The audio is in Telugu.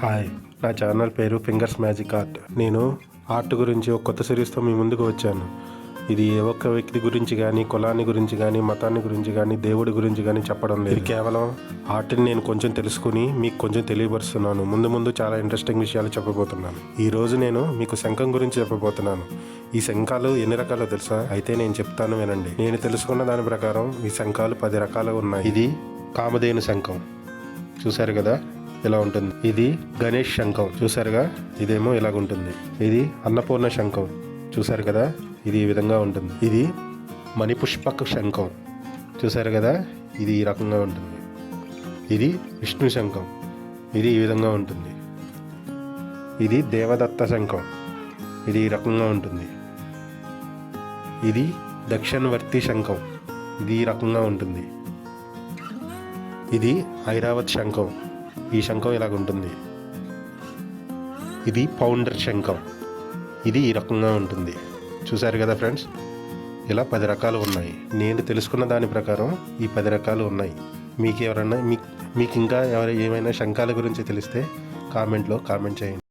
హాయ్, నా ఛానల్ పేరు ఫింగర్స్ మ్యాజిక్ ఆర్ట్. నేను ఆర్ట్ గురించి ఒక కొత్త సిరీస్తో మీ ముందుకు వచ్చాను. ఇది ఏ ఒక్క వ్యక్తి గురించి కానీ, కులాన్ని గురించి కానీ, మతాన్ని గురించి కానీ, దేవుడి గురించి కానీ చెప్పడం లేదు. ఇది కేవలం ఆర్ట్ని నేను కొంచెం తెలుసుకుని మీకు కొంచెం తెలియపరుస్తున్నాను. ముందు చాలా ఇంట్రెస్టింగ్ విషయాలు చెప్పబోతున్నాను. ఈరోజు నేను మీకు శంఖం గురించి చెప్పబోతున్నాను. ఈ శంఖాలు ఎన్ని రకాలో తెలుసా? అయితే నేను చెప్తాను, వినండి. నేను తెలుసుకున్న దాని ప్రకారం ఈ శంఖాలు 10 రకాలు ఉన్నాయి. ఇది కామధేను శంఖం, చూశారు కదా ఇలా ఉంటుంది. ఇది గణేష్ శంఖం, చూసారుగా ఇదేమో ఇలాగుంటుంది. ఇది అన్నపూర్ణ శంఖం, చూసారు కదా ఇది ఈ విధంగా ఉంటుంది. ఇది మణిపుష్పక శంఖం, చూసారు కదా ఇది ఈ రకంగా ఉంటుంది. ఇది విష్ణు శంఖం, ఇది ఈ విధంగా ఉంటుంది. ఇది దేవదత్త శంఖం, ఇది ఈ రకంగా ఉంటుంది. ఇది దక్షిణవర్తి శంఖం, ఇది ఈ రకంగా ఉంటుంది. ఇది ఐరావత్ శంఖం, ఈ శంఖం ఇలాగ ఉంటుంది. ఇది పౌండర్ శంఖం, ఇది ఈ రకంగా ఉంటుంది. చూశారు కదా ఫ్రెండ్స్, ఇలా 10 రకాలు ఉన్నాయి. నేను తెలుసుకున్న దాని ప్రకారం ఈ 10 రకాలు ఉన్నాయి. మీకు ఇంకా ఏమైనా శంఖాల గురించి తెలిస్తే కామెంట్లో కామెంట్ చేయండి.